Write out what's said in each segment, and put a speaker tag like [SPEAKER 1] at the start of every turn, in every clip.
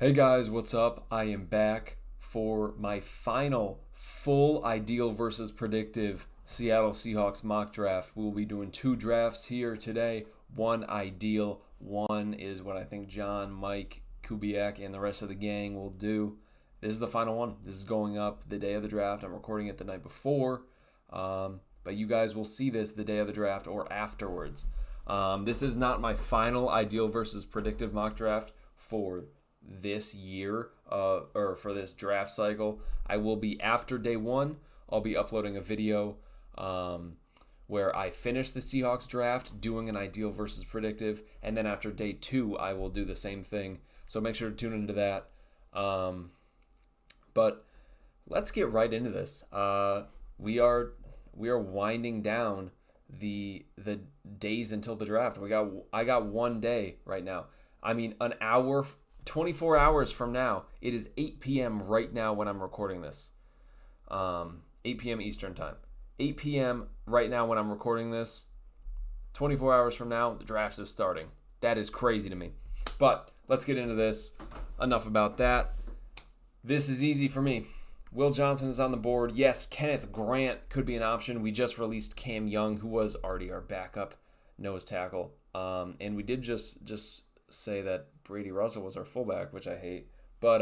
[SPEAKER 1] Hey guys, what's up? I am back for my final full ideal versus predictive Seattle Seahawks mock draft. We will be doing two drafts here today. One ideal, one is what I think John, Mike, Kubiak, and the rest of the gang will do. This is the final one. This is going up the day of the draft. I'm recording it the night before, but you guys will see this the day of the draft or afterwards. This is not my final ideal versus predictive mock draft for this year or for this draft cycle. I will be after day one. I'll be uploading a video where I finish the Seahawks draft doing an ideal versus predictive, and then after day two I will do the same thing. So make sure to tune into that. But let's get right into this. We are winding down the days until the draft. I got 1 day right now. I mean, an hour, 24 hours from now. It is 8 p.m. right now when I'm recording this. 8 p.m. Eastern time. 8 p.m. right now when I'm recording this. 24 hours from now, the draft is starting. That is crazy to me. But let's get into this. Enough about that. This is easy for me. Will Johnson is on the board. Yes, Kenneth Grant could be an option. We just released Cam Young, who was already our backup nose tackle. And we did just say that Brady Russell was our fullback, which I hate. But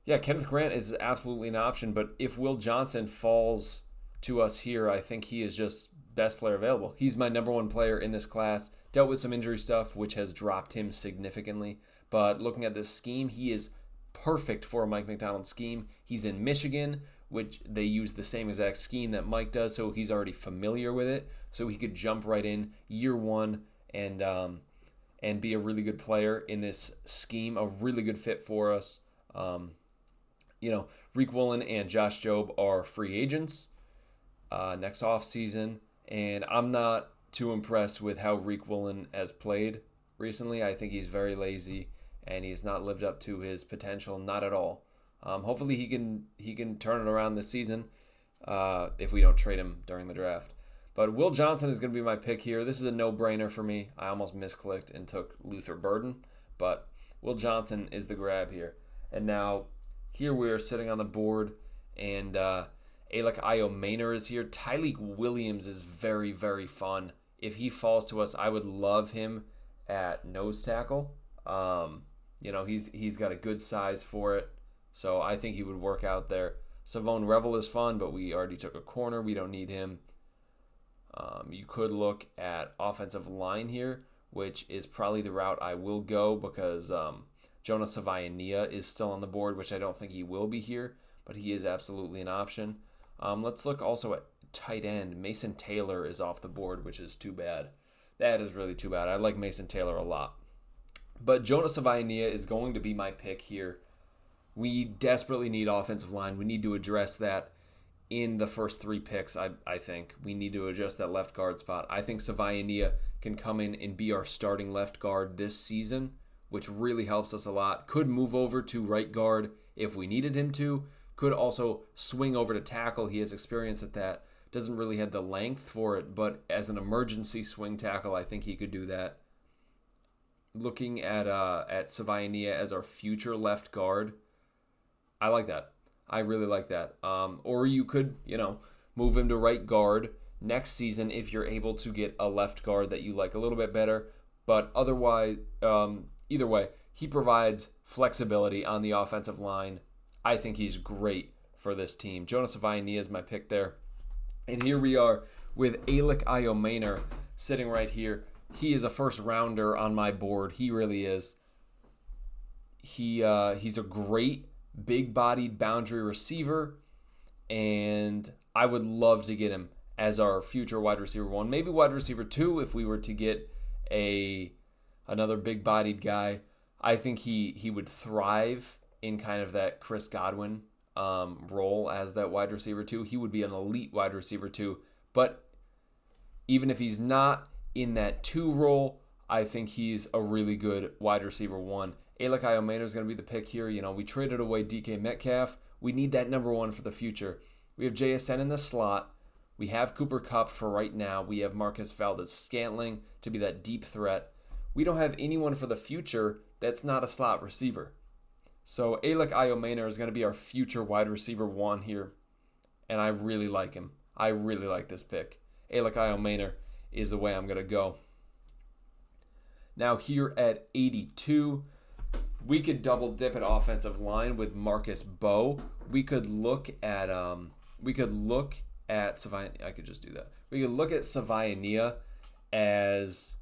[SPEAKER 1] yeah, Kenneth Grant is absolutely an option. But if Will Johnson falls to us here, I think he is just best player available. He's my number one player in this class. Dealt with some injury stuff, which has dropped him significantly. But looking at this scheme, he is perfect for a Mike Macdonald scheme. He's in Michigan, which they use the same exact scheme that Mike does, so he's already familiar with it. So he could jump right in year one and be a really good player in this scheme, a really good fit for us. Reek Woolen and Josh Jobe are free agents next offseason, and I'm not too impressed with how Reek Woolen has played recently. I think he's very lazy, and he's not lived up to his potential, not at all. Hopefully he can turn it around this season if we don't trade him during the draft. But Will Johnson is going to be my pick here. This is a no-brainer for me. I almost misclicked and took Luther Burden, but Will Johnson is the grab here. And now here we are sitting on the board, and Alec Iomaner is here. Tyleik Williams is very, very fun. If he falls to us, I would love him at nose tackle. He's got a good size for it, so I think he would work out there. Savone Revel is fun, but we already took a corner. We don't need him. You could look at offensive line here, which is probably the route I will go because Jonah Savaiania is still on the board, which I don't think he will be here, but he is absolutely an option. Let's look also at tight end. Mason Taylor is off the board, which is too bad. That is really too bad. I like Mason Taylor a lot. But Jonah Savaiania is going to be my pick here. We desperately need offensive line. We need to address that in the first three picks, I think. We need to adjust that left guard spot. I think Savaiania can come in and be our starting left guard this season, which really helps us a lot. Could move over to right guard if we needed him to. Could also swing over to tackle. He has experience at that. Doesn't really have the length for it, but as an emergency swing tackle, I think he could do that. Looking at Savaiania as our future left guard, I like that. I really like that. Or you could, move him to right guard next season if you're able to get a left guard that you like a little bit better. But otherwise, either way, he provides flexibility on the offensive line. I think he's great for this team. Jonas Savaiania is my pick there. And here we are with Alec Iomaner sitting right here. He is a first rounder on my board. He really is. He's a great big-bodied boundary receiver, and I would love to get him as our future wide receiver 1, maybe wide receiver 2 if we were to get another big-bodied guy. I think he would thrive in kind of that Chris Godwin role as that wide receiver 2. He would be an elite wide receiver 2, but even if he's not in that 2 role, I think he's a really good wide receiver 1. Alec Iomaner is going to be the pick here. We traded away DK Metcalf. We need that number 1 for the future. We have JSN in the slot. We have Cooper Kupp for right now. We have Marcus Valdez-Scantling to be that deep threat. We don't have anyone for the future that's not a slot receiver. So Alec Iomena is going to be our future wide receiver 1 here, and I really like him. I really like this pick. Alec Iomena is the way I'm going to go. Now here at 82, we could double dip at offensive line with Marcus Bowe. We could look at Savaiania. I could just do that. We could look at Savaiania as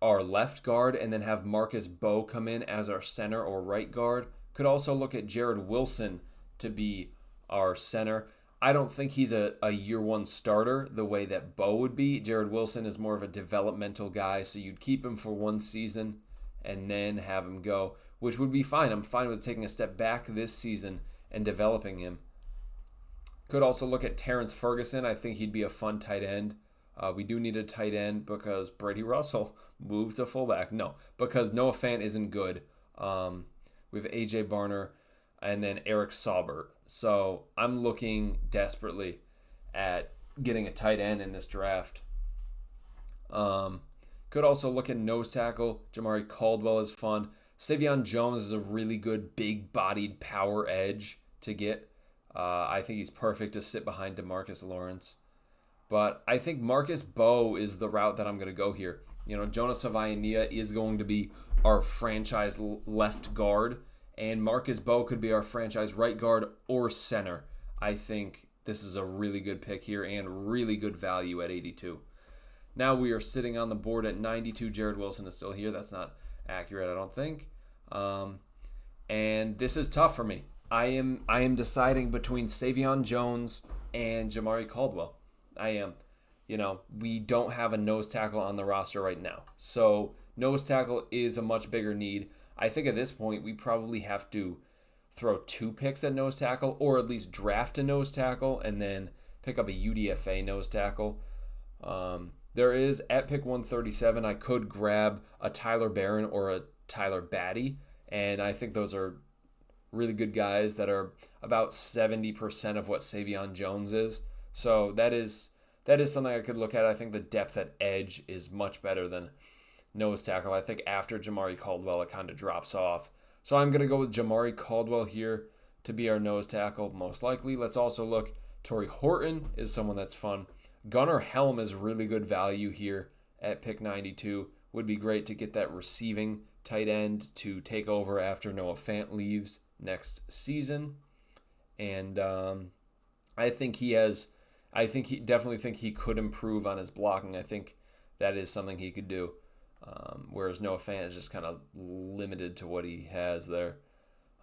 [SPEAKER 1] our left guard and then have Marcus Bowe come in as our center or right guard. Could also look at Jared Wilson to be our center. I don't think he's a year 1 starter the way that Bowe would be. Jared Wilson is more of a developmental guy, so you'd keep him for 1 season and then have him go, which would be fine. I'm fine with taking a step back this season and developing him. Could also look at Terrence Ferguson. I think he'd be a fun tight end. We do need a tight end because Brady Russell moved to fullback. No, because Noah Fant isn't good. We have A.J. Barner and then Eric Saubert. So I'm looking desperately at getting a tight end in this draft. Could also look at nose tackle. Jamari Caldwell is fun. Savion Jones is a really good big-bodied power edge to get. I think he's perfect to sit behind DeMarcus Lawrence. But I think Marcus Bowe is the route that I'm going to go here. Jonas Savaiania is going to be our franchise left guard, and Marcus Bowe could be our franchise right guard or center. I think this is a really good pick here and really good value at 82. Now we are sitting on the board at 92. Jared Wilson is still here. That's not accurate, I don't think. And this is tough for me. I am deciding between Savion Jones and Jamari Caldwell. I am. We don't have a nose tackle on the roster right now. So nose tackle is a much bigger need. I think at this point we probably have to throw 2 picks at nose tackle, or at least draft a nose tackle and then pick up a UDFA nose tackle. There is, at pick 137, I could grab a Tyler Barron or a Tyler Batty, and I think those are really good guys that are about 70% of what Savion Jones is. So that is something I could look at. I think the depth at edge is much better than nose tackle. I think after Jamari Caldwell, it kind of drops off. So I'm going to go with Jamari Caldwell here to be our nose tackle, most likely. Let's also look. Torrey Horton is someone that's fun. Gunnar Helm is really good value here at pick 92. Would be great to get that receiving tight end to take over after Noah Fant leaves next season. And I definitely think he could improve on his blocking. I think that is something he could do. Whereas Noah Fant is just kind of limited to what he has there.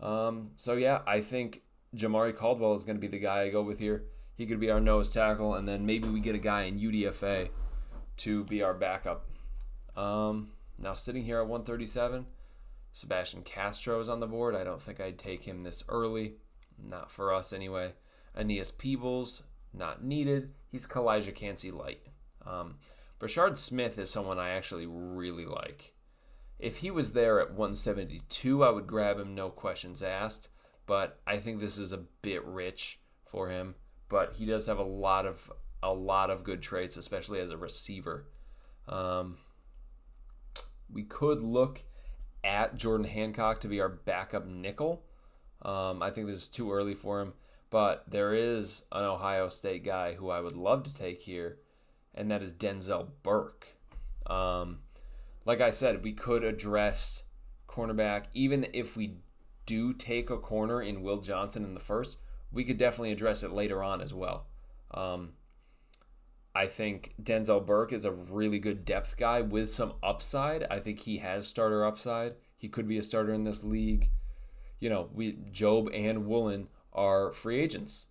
[SPEAKER 1] So yeah, I think Jamari Caldwell is going to be the guy I go with here. He could be our nose tackle, and then maybe we get a guy in UDFA to be our backup. Now sitting here at 137, Sebastian Castro is on the board. I don't think I'd take him this early. Not for us anyway. Aeneas Peebles, not needed. He's Kalijah Cansey light. Brashard Smith is someone I actually really like. If he was there at 172, I would grab him, no questions asked. But I think this is a bit rich for him. But he does have a lot of good traits, especially as a receiver. We could look at Jordan Hancock to be our backup nickel. I think this is too early for him. But there is an Ohio State guy who I would love to take here, and that is Denzel Burke. Like I said, we could address cornerback. Even if we do take a corner in Will Johnson in the first, we could definitely address it later on as well. I think Denzel Burke is a really good depth guy with some upside. I think he has starter upside. He could be a starter in this league. Job and Woolen are free agents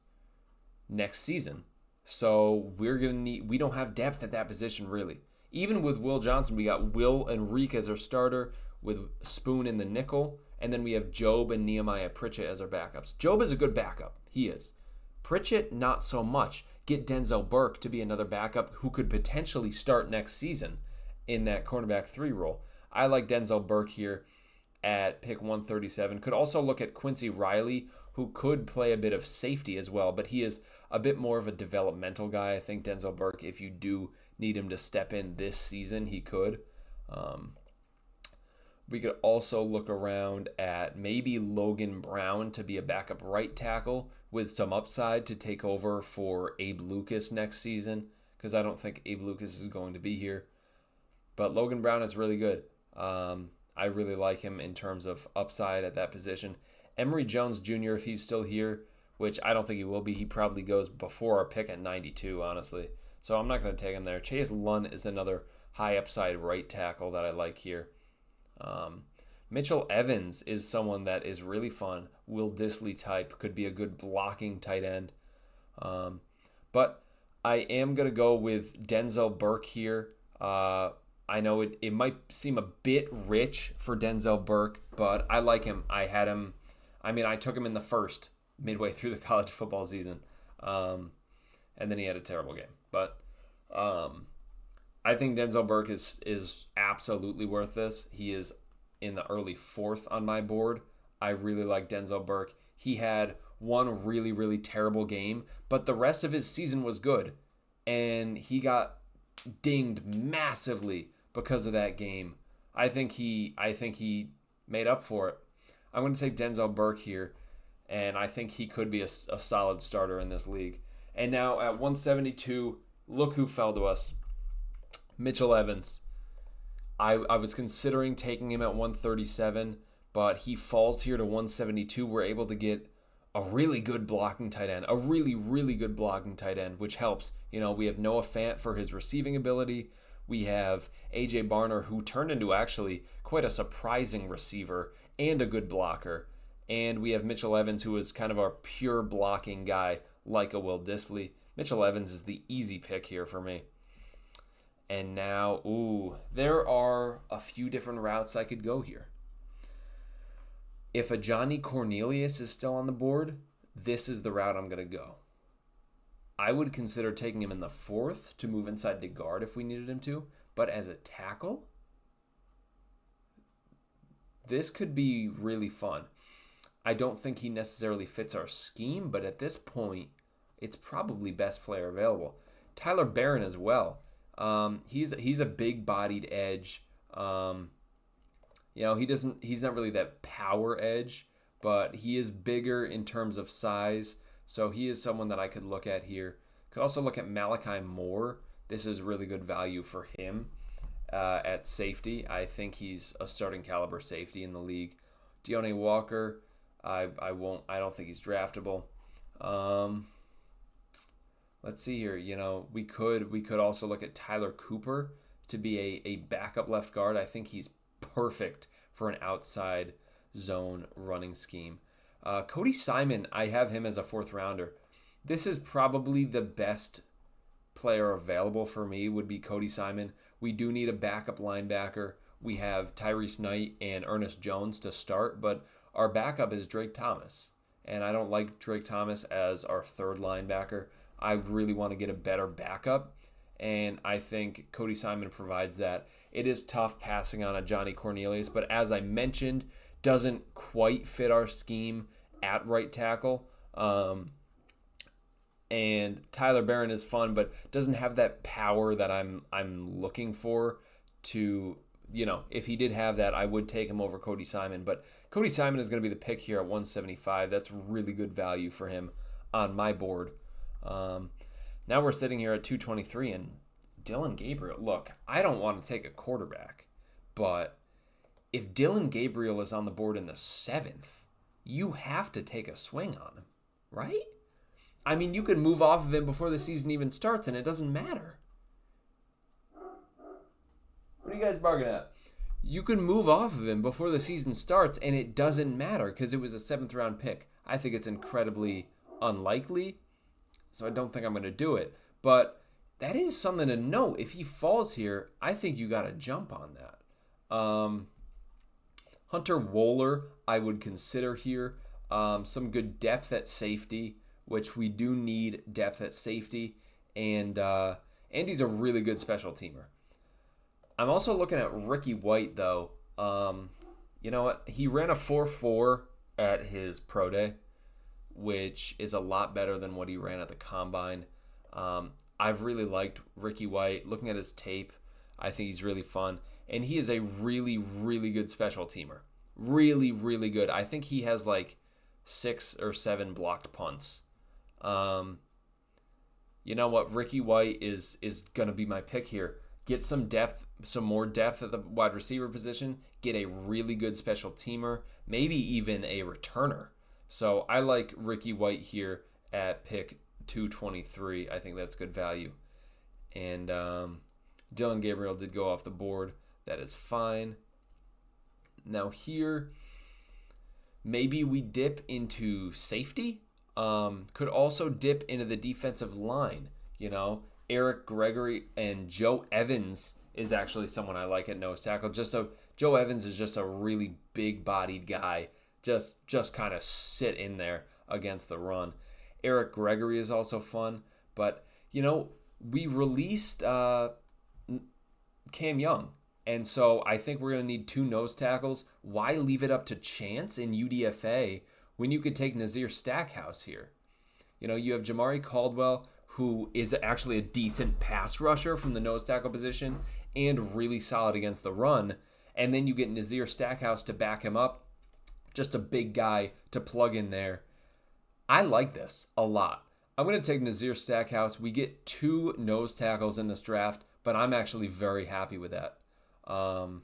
[SPEAKER 1] next season. So we don't have depth at that position really. Even with Will Johnson, we got Will Enrique as our starter with Spoon in the nickel. And then we have Job and Nehemiah Pritchett as our backups. Job is a good backup. He is. Pritchett, not so much. Get Denzel Burke to be another backup who could potentially start next season in that cornerback 3 role. I like Denzel Burke here at pick 137. Could also look at Quincy Riley, who could play a bit of safety as well, but he is a bit more of a developmental guy. I think Denzel Burke, if you do need him to step in this season, he could. We could also look around at maybe Logan Brown to be a backup right tackle with some upside to take over for Abe Lucas next season, because I don't think Abe Lucas is going to be here. But Logan Brown is really good. I really like him in terms of upside at that position. Emory Jones Jr., if he's still here, which I don't think he will be, he probably goes before our pick at 92, honestly. So I'm not going to take him there. Chase Lunn is another high upside right tackle that I like here. Mitchell Evans is someone that is really fun. Will Dissly type, could be a good blocking tight end. But I am going to go with Denzel Burke here. I know it might seem a bit rich for Denzel Burke, but I like him. I took him in the first midway through the college football season. And then he had a terrible game. But I think Denzel Burke is absolutely worth this. He is in the early 4th on my board. I really like Denzel Burke. He had one really, really terrible game, but the rest of his season was good. And he got dinged massively because of that game. I think he made up for it. I'm going to take Denzel Burke here, and I think he could be a solid starter in this league. And now at 172, look who fell to us. Mitchell Evans. I was considering taking him at 137, but he falls here to 172. We're able to get a really good blocking tight end, a really, really good blocking tight end, which helps. We have Noah Fant for his receiving ability. We have A.J. Barner, who turned into actually quite a surprising receiver and a good blocker. And we have Mitchell Evans, who is kind of our pure blocking guy, like a Will Dissly. Mitchell Evans is the easy pick here for me. And now, there are a few different routes I could go here. If a Johnny Cornelius is still on the board, this is the route I'm going to go. I would consider taking him in the 4th to move inside to guard if we needed him to. But as a tackle, this could be really fun. I don't think he necessarily fits our scheme, but at this point, it's probably best player available. Tyler Barron as well. He's a big-bodied edge. He's not really that power edge, but he is bigger in terms of size. So he is someone that I could look at here. Could also look at Malachi Moore. This is really good value for him at safety. I think he's a starting caliber safety in the league. Deontay Walker, I don't think he's draftable. Let's see here. We could also look at Tyler Cooper to be a backup left guard. I think he's perfect for an outside zone running scheme. Cody Simon, I have him as a 4th rounder. This is probably the best player available for me would be Cody Simon. We do need a backup linebacker. We have Tyrese Knight and Ernest Jones to start, but our backup is Drake Thomas. And I don't like Drake Thomas as our 3rd linebacker. I really want to get a better backup, and I think Cody Simon provides that. It is tough passing on a Johnny Cornelius, but as I mentioned, doesn't quite fit our scheme at right tackle. And Tyler Barron is fun, but doesn't have that power that I'm looking for to, if he did have that, I would take him over Cody Simon. But Cody Simon is going to be the pick here at 175. That's really good value for him on my board. Now we're sitting here at 223, and Dylan Gabriel. Look, I don't want to take a quarterback, but if Dylan Gabriel is on the board in the 7th, you have to take a swing on him, right? I mean, you could move off of him before the season even starts, and it doesn't matter. What are you guys bargaining at? You can move off of him before the season starts, and it doesn't matter because it was a 7th round pick. I think it's incredibly unlikely, so I don't think I'm going to do it. But that is something to note. If he falls here, I think you got to jump on that. Hunter Wohler, I would consider here. Some good depth at safety, which we do need depth at safety. And Andy's a really good special teamer. I'm also looking at Ricky White, though. You know what? He ran a 4.4 at his pro day, which is a lot better than what he ran at the combine. I've really liked Ricky White. Looking at his tape, I think he's really fun. and he is a really, really good special teamer. Really, really good. I think he has like 6 or 7 blocked punts. You know what? Ricky White is going to be my pick here. Get some depth, some more depth at the wide receiver position. Get a really good special teamer, maybe even a returner. So I like Ricky White here at pick 223. I think that's good value. And Dylan Gabriel did go off the board. That is fine. Now here, maybe we dip into safety. Could also dip into the defensive line. You know, Eric Gregory and Joe Evans is actually someone I like at nose tackle. Joe Evans is just a really big-bodied guy. Just kind of sit in there against the run. Eric Gregory is also fun, but you know, we released Cam Young, and so I think we're going to need 2 nose tackles. Why leave it up to chance in UDFA when you could take Nazir Stackhouse here? You know, you have Jamari Caldwell, who is actually a decent pass rusher from the nose tackle position and really solid against the run, and then you get Nazir Stackhouse to back him up. Just a big guy to plug in there. I like this a lot. I'm going to take Nazir Stackhouse. We get 2 nose tackles in this draft, but I'm actually very happy with that. So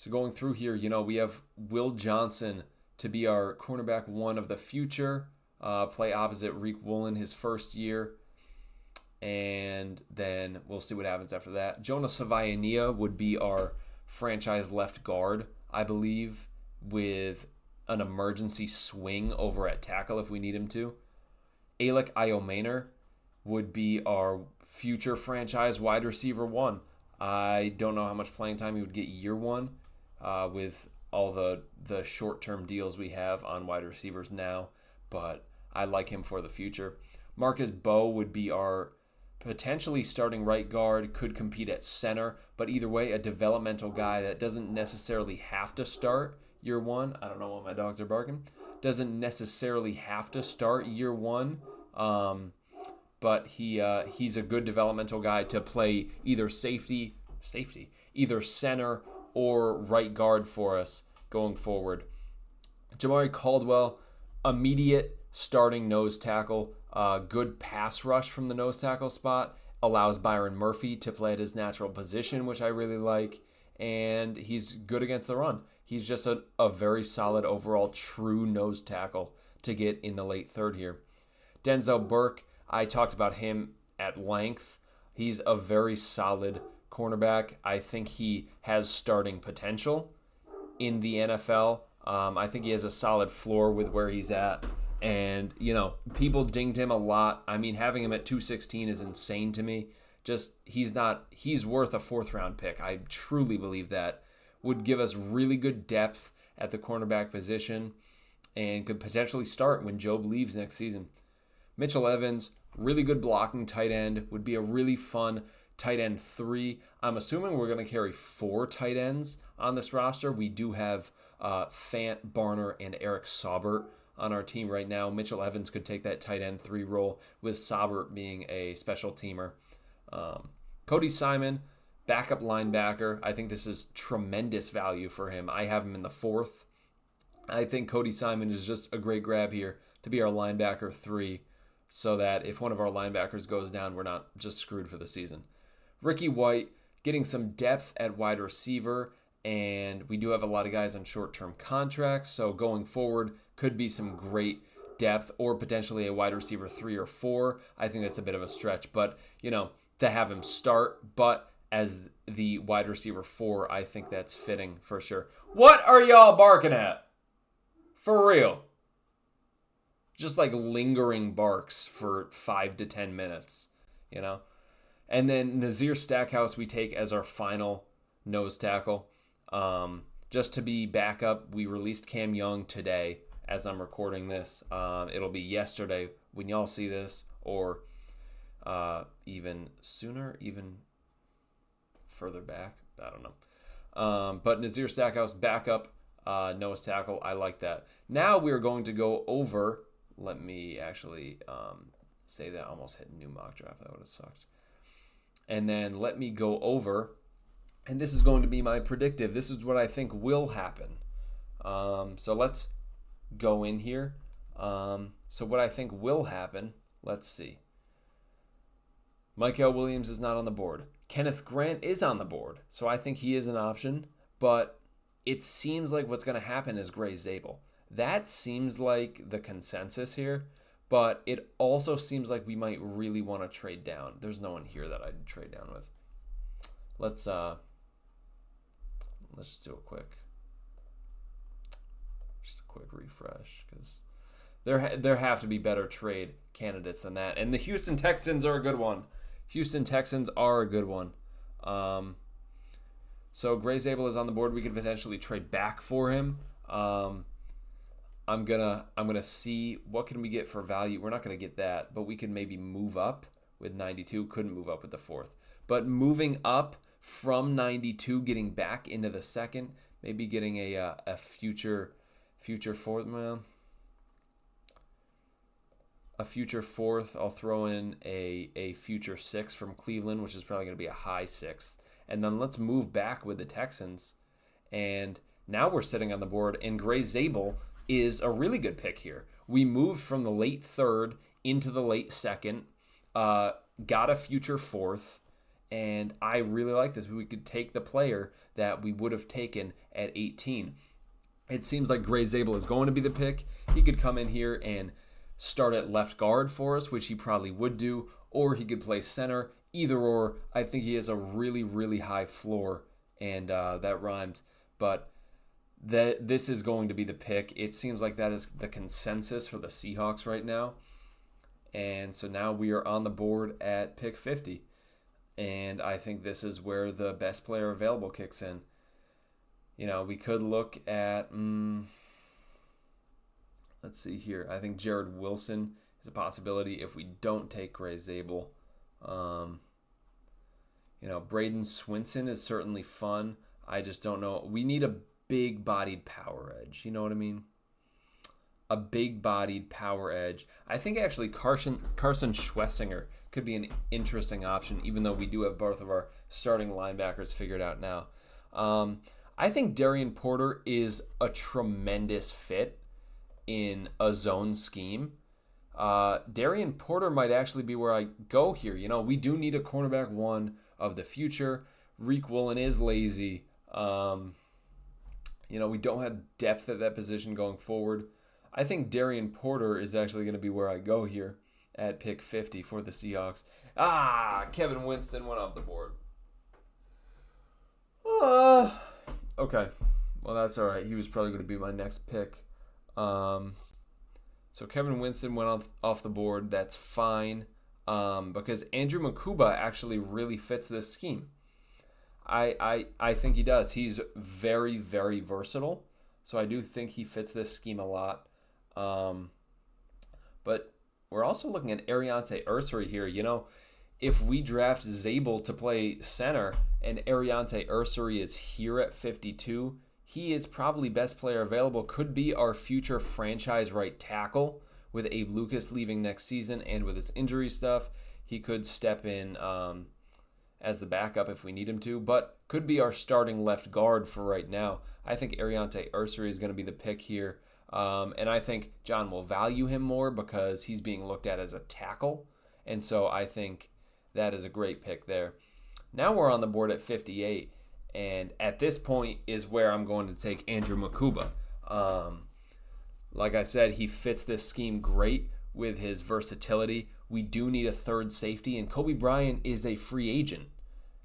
[SPEAKER 1] going through here, you know, we have Will Johnson to be our cornerback 1 of the future. Play opposite Reek Woolen his first year. And then we'll see what happens after that. Jonah Savaiania would be our franchise left guard, I believe, with an emergency swing over at tackle if we need him to. Alec Iomaner would be our future franchise wide receiver 1. I don't know how much playing time he would get year 1 with all the short-term deals we have on wide receivers now, but I like him for the future. Marcus Bowe would be our potentially starting right guard, could compete at center, but either way, a developmental guy that doesn't necessarily have to start year 1. I don't know why my dogs are barking. Doesn't necessarily have to start year 1, but he's a good developmental guy to play either either center or right guard for us going forward. Jamari Caldwell, immediate starting nose tackle, good pass rush from the nose tackle spot, allows Byron Murphy to play at his natural position, which I really like, and he's good against the run. He's just a very solid overall true nose tackle to get in the late 3rd here. Denzel Burke, I talked about him at length. He's a very solid cornerback. I think he has starting potential in the NFL. I think he has a solid floor with where he's at. And, you know, people dinged him a lot. I mean, having him at 216 is insane to me. He's worth a 4th round pick. I truly believe that. Would give us really good depth at the cornerback position and could potentially start when Job leaves next season. Mitchell Evans, really good blocking tight end, would be a really fun tight end 3. I'm assuming we're going to carry 4 tight ends on this roster. We do have Fant, Barner, and Eric Saubert on our team right now. Mitchell Evans could take that tight end 3 role, with Saubert being a special teamer. Cody Simon, backup linebacker. I think this is tremendous value for him. I have him in the 4th. I think Cody Simon is just a great grab here to be our linebacker 3, so that if one of our linebackers goes down, we're not just screwed for the season. Ricky White, getting some depth at wide receiver, and we do have a lot of guys on short-term contracts, so going forward could be some great depth, or potentially a wide receiver 3 or 4. I think that's a bit of a stretch, but, you know, to have him start, but as the wide receiver 4, I think that's fitting for sure. What are y'all barking at? For real. Just like lingering barks for 5 to 10 minutes, you know? And then Nazir Stackhouse we take as our final nose tackle. Just to be backup, we released Cam Young today as I'm recording this. It'll be yesterday when y'all see this, or even sooner, even further back. I don't know. But Nazir Stackhouse, backup nose tackle. I like that. Now we're going to go over, let me actually say that I almost hit new mock draft. That would have sucked. And then let me go over And this is going to be my predictive. This is what I think will happen. So let's go in here. So what I think will happen, let's see. Mikael Williams is not on the board. Kenneth Grant is on the board, so I think he is an option. But it seems like what's going to happen is Gray Zabel. That seems like the consensus here, but it also seems like we might really want to trade down. There's no one here that I'd trade down with. Let's just do a quick refresh, because there have to be better trade candidates than that. And the Houston Texans are a good one. So Gray Zabel is on the board. We could potentially trade back for him. I'm gonna see what can we get for value. We're not gonna get that, but we could maybe move up with 92. Couldn't move up with the fourth, but moving up from 92, getting back into the second, maybe getting a future fourth. Well, a future fourth. I'll throw in a future sixth from Cleveland, which is probably going to be a high sixth. And then let's move back with the Texans. And now we're sitting on the board, and Gray Zabel is a really good pick here. We moved from the late third into the late second, got a future fourth, and I really like this. We could take the player that we would have taken at 18. It seems like Gray Zabel is going to be the pick. He could come in here and start at left guard for us, which he probably would do, or he could play center. Either or, I think he has a really, really high floor, and that rhymed. But this is going to be the pick. It seems like that is the consensus for the Seahawks right now. And so now we are on the board at pick 50. And I think this is where the best player available kicks in. You know, we could look at... let's see here. I think Jared Wilson is a possibility if we don't take Gray Zabel. Braden Swinson is certainly fun. I just don't know. We need a big-bodied power edge. You know what I mean? A big-bodied power edge. I think actually Carson Schwessinger could be an interesting option, even though we do have both of our starting linebackers figured out now. I think Darian Porter is a tremendous fit in a zone scheme. Darian Porter might actually be where I go here. You know, we do need a cornerback one of the future. Reek Woolen is lazy. We don't have depth at that position going forward. I think Darian Porter is actually going to be where I go here at pick 50 for the Seahawks. Kevin Winston went off the board. Okay. Well, that's all right. He was probably going to be my next pick. So Kevin Winston went off the board. That's fine, because Andrew Makuba actually really fits this scheme. I think he does. He's very, very versatile, so I do think he fits this scheme a lot. But we're also looking at Ariante Ursary here. You know, if we draft Zabel to play center and Ariante Ursary is here at 52, he is probably best player available, could be our future franchise right tackle. With Abe Lucas leaving next season and with his injury stuff, he could step in as the backup if we need him to, but could be our starting left guard for right now. I think Ariante Ursary is going to be the pick here, and I think John will value him more because he's being looked at as a tackle, and so I think that is a great pick there. Now we're on the board at 58, and at this point is where I'm going to take Andrew Makuba. Like I said, he fits this scheme great with his versatility. We do need a third safety, and Kobe Bryant is a free agent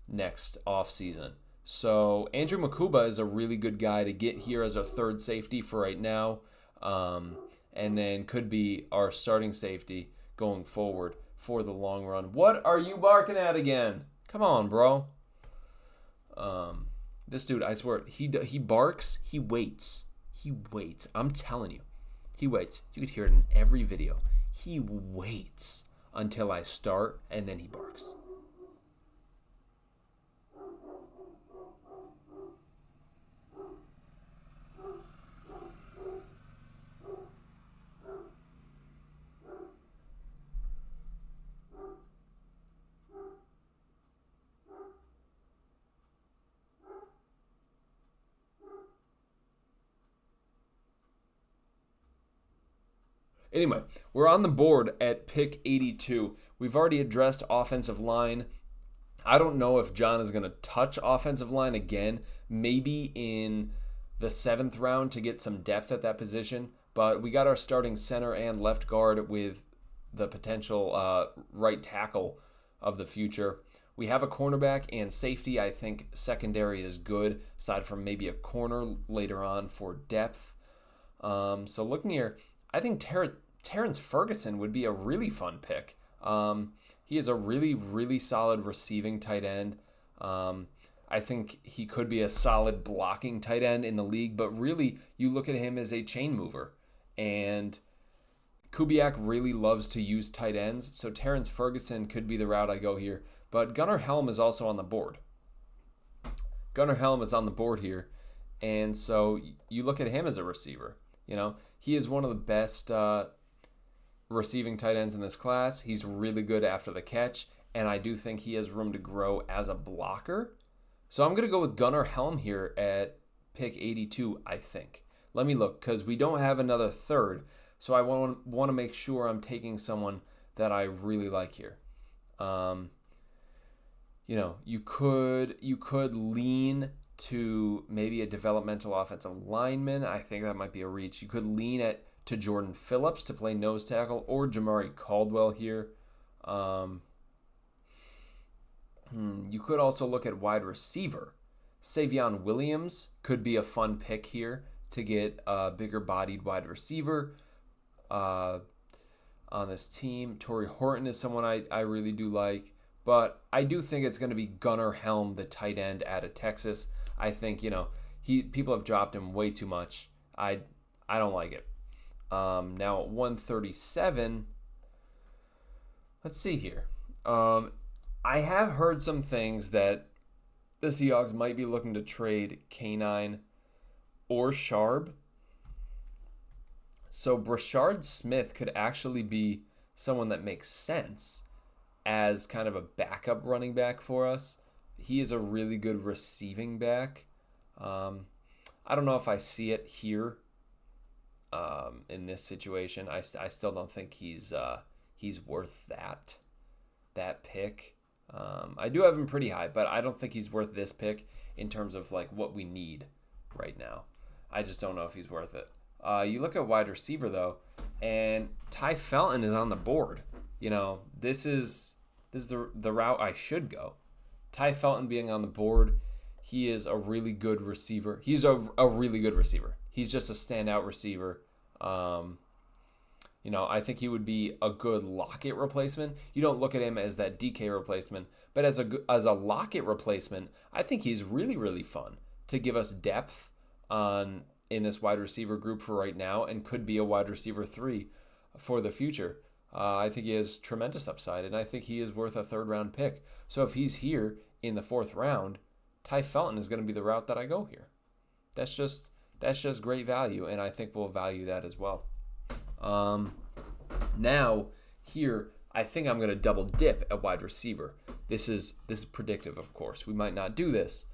[SPEAKER 1] next offseason. So Andrew Makuba is a really good guy to get here as our third safety for right now, and then could be our starting safety going forward for the long run. What are you barking at again? Come on, bro. This dude, I swear, he barks, he waits. He waits. I'm telling you. He waits. You could hear it in every video. He waits until I start, and then he barks. Anyway, we're on the board at pick 82. We've already addressed offensive line. I don't know if John is going to touch offensive line again, maybe in the 7th round to get some depth at that position. But we got our starting center and left guard with the potential right tackle of the future. We have a cornerback and safety. I think secondary is good, aside from maybe a corner later on for depth. So looking here, I think Terrence Ferguson would be a really fun pick. He is a really, really solid receiving tight end. I think he could be a solid blocking tight end in the league, but really you look at him as a chain mover. And Kubiak really loves to use tight ends, so Terrence Ferguson could be the route I go here. But Gunnar Helm is also on the board. Gunnar Helm is on the board here, and so you look at him as a receiver. He is one of the best receiving tight ends in this class. He's really good after the catch, and I do think he has room to grow as a blocker. So I'm going to go with Gunnar Helm here at pick 82, I think. Let me look, because we don't have another third, so I want to make sure I'm taking someone that I really like here. You could lean to maybe a developmental offensive lineman. I think that might be a reach. You could lean to Jordan Phillips to play nose tackle, or Jamari Caldwell here. You could also look at wide receiver. Savion Williams could be a fun pick here to get a bigger-bodied wide receiver on this team. Torrey Horton is someone I really do like. But I do think it's going to be Gunnar Helm, the tight end out of Texas. I think, people have dropped him way too much. I don't like it. Now at 137, let's see here. I have heard some things that the Seahawks might be looking to trade K9 or Sharp. So Brashard Smith could actually be someone that makes sense as kind of a backup running back for us. He is a really good receiving back. I don't know if I see it here in this situation. I still don't think he's worth that pick. I do have him pretty high, but I don't think he's worth this pick in terms of like what we need right now. I just don't know if he's worth it. You look at wide receiver though, and Ty Felton is on the board. This is the route I should go. Ty Felton being on the board, he is a really good receiver. He's a really good receiver. He's just a standout receiver. I think he would be a good Lockett replacement. You don't look at him as that DK replacement, but as a Lockett replacement, I think he's really, really fun to give us depth in this wide receiver group for right now, and could be a wide receiver 3 for the future. I think he has tremendous upside, and I think he is worth a 3rd-round pick. So if he's here in the 4th round, Ty Felton is going to be the route that I go here. That's just great value, and I think we'll value that as well. Now here, I think I'm going to double dip at wide receiver. This is predictive, of course. We might not do this,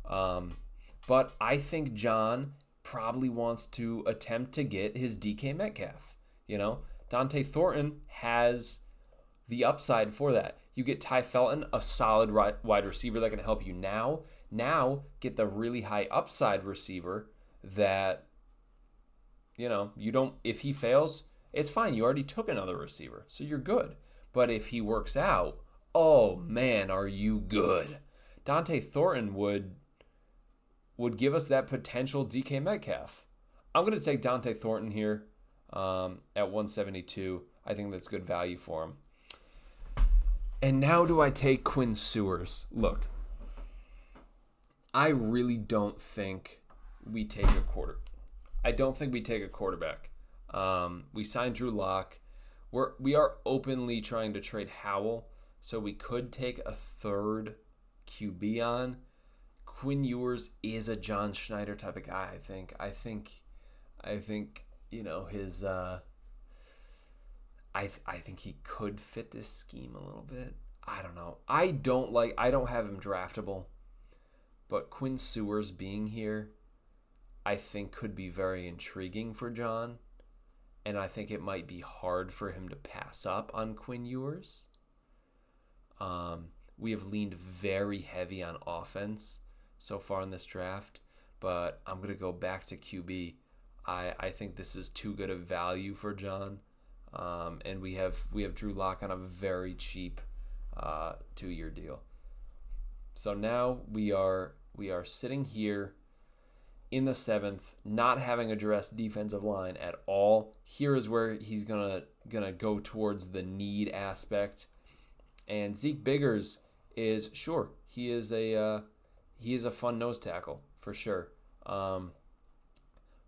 [SPEAKER 1] but I think John probably wants to attempt to get his DK Metcalf. Dante Thornton has the upside for that. You get Ty Felton, a solid wide receiver that can help you now. Now get the really high upside receiver that, you don't, if he fails, it's fine. You already took another receiver, so you're good. But if he works out, oh man, are you good. Dante Thornton would give us that potential DK Metcalf. I'm going to take Dante Thornton here at 172. I think that's good value for him. And now do I take Quinn Sewers? Look, I really don't think we take a quarterback. We signed Drew Lock. We are openly trying to trade Howell, so we could take a 3rd QB on. Quinn Ewers is a John Schneider type of guy, I think. I think his I think he could fit this scheme a little bit. I don't know. I don't have him draftable, but Quinn Sewers being here, I think could be very intriguing for John. and I think it might be hard for him to pass up on Quinn Ewers. We have leaned very heavy on offense so far in this draft, but I'm going to go back to QB. I think this is too good of value for John, and we have Drew Lock on a very cheap 2-year deal. So now we are sitting here in the 7th, not having addressed defensive line at all. Here is where he's gonna go towards the need aspect, and Zeke Biggers is sure he is a fun nose tackle for sure.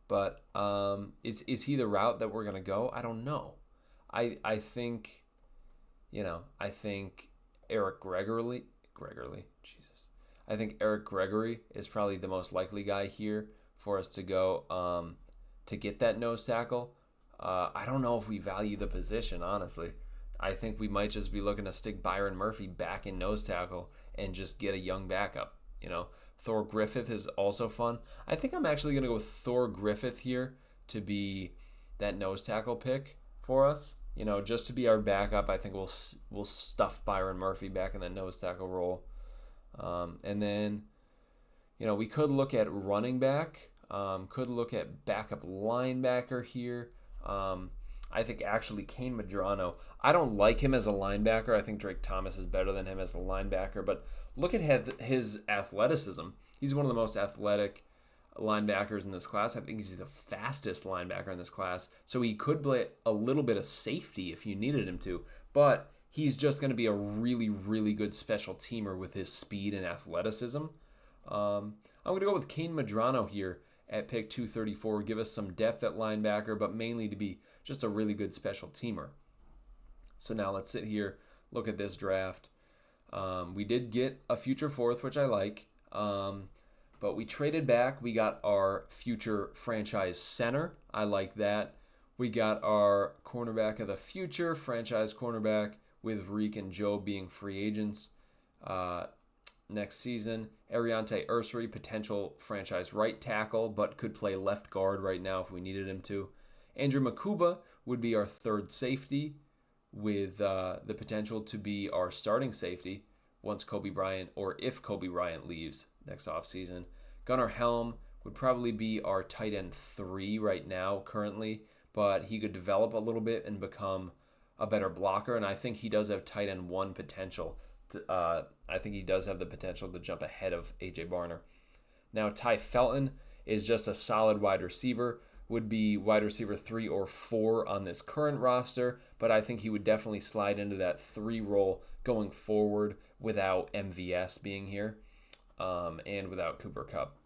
[SPEAKER 1] But is he the route that we're gonna go? I don't know. I think Eric Gregory. Jesus. I think Eric Gregory is probably the most likely guy here for us to go to get that nose tackle. I don't know if we value the position, honestly. I think we might just be looking to stick Byron Murphy back in nose tackle and just get a young backup. Thor Griffith is also fun. I think I'm actually going to go with Thor Griffith here to be that nose tackle pick for us. Just to be our backup. I think we'll stuff Byron Murphy back in the nose tackle role. And then, we could look at running back. Could look at backup linebacker here. I think actually Kane Medrano. I don't like him as a linebacker. I think Drake Thomas is better than him as a linebacker. But look at his athleticism. He's one of the most athletic linebackers in this class. I think he's the fastest linebacker in this class. So he could play a little bit of safety if you needed him to. But he's just going to be a really, really good special teamer with his speed and athleticism. I'm going to go with Kane Medrano here at pick 234. Give us some depth at linebacker, but mainly to be just a really good special teamer. So now let's sit here, look at this draft. We did get a future 4th, which I like. But we traded back. We got our future franchise center. I like that. We got our cornerback of the future, franchise cornerback, with Reek and Joe being free agents next season. Ariante Ursary, potential franchise right tackle, but could play left guard right now if we needed him to. Andrew Makuba would be our 3rd safety, with the potential to be our starting safety once Kobe Bryant, or if Kobe Bryant leaves next offseason. Gunnar Helm would probably be our tight end 3 right now currently, but he could develop a little bit and become a better blocker, and I think he does have tight end 1 potential. I think he does have the potential to jump ahead of A.J. Barner. Now, Ty Felton is just a solid wide receiver, would be wide receiver 3 or 4 on this current roster, but I think he would definitely slide into that 3 role going forward without MVS being here and without Cooper Kupp.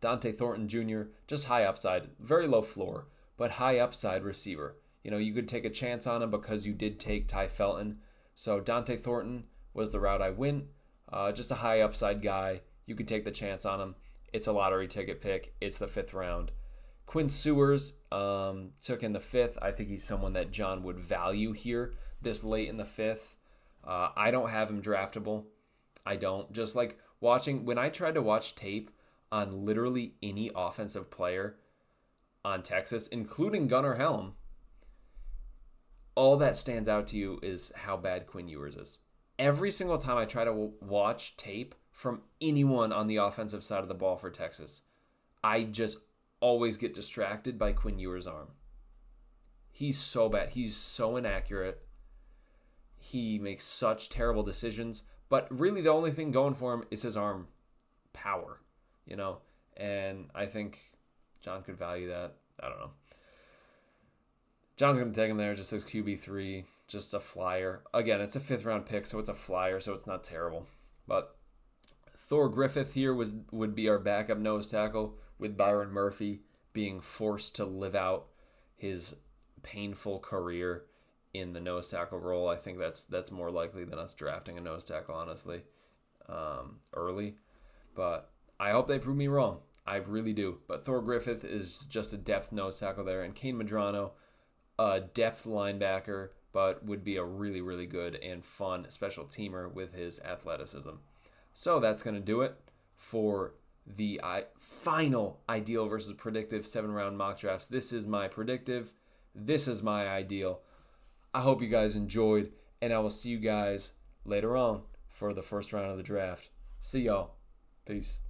[SPEAKER 1] Dante Thornton Jr., just high upside, very low floor, but high upside receiver. You could take a chance on him because you did take Ty Felton. So Dante Thornton was the route I went. Just a high upside guy. You could take the chance on him. It's a lottery ticket pick. It's the 5th round. Quinn Sewers took in the 5th. I think he's someone that John would value here this late in the 5th. I don't have him draftable. I don't. Just like when I tried to watch tape on literally any offensive player on Texas, including Gunnar Helm, all that stands out to you is how bad Quinn Ewers is. Every single time I try to watch tape from anyone on the offensive side of the ball for Texas, I just always get distracted by Quinn Ewers' arm. He's so bad. He's so inaccurate. He makes such terrible decisions. But really the only thing going for him is his arm power, And I think John could value that. I don't know. John's going to take him there just as QB3, just a flyer. Again, it's a 5th round pick, so it's a flyer, so it's not terrible. But Thor Griffith here would be our backup nose tackle, with Byron Murphy being forced to live out his painful career in the nose tackle role. I think that's more likely than us drafting a nose tackle, honestly, early. But I hope they prove me wrong. I really do. But Thor Griffith is just a depth nose tackle there. And Kane Medrano, a depth linebacker, but would be a really, really good and fun special teamer with his athleticism. So that's going to do it for the final ideal versus predictive 7-round mock drafts. This is my predictive. This is my ideal. I hope you guys enjoyed, and I will see you guys later on for the first round of the draft. See y'all. Peace.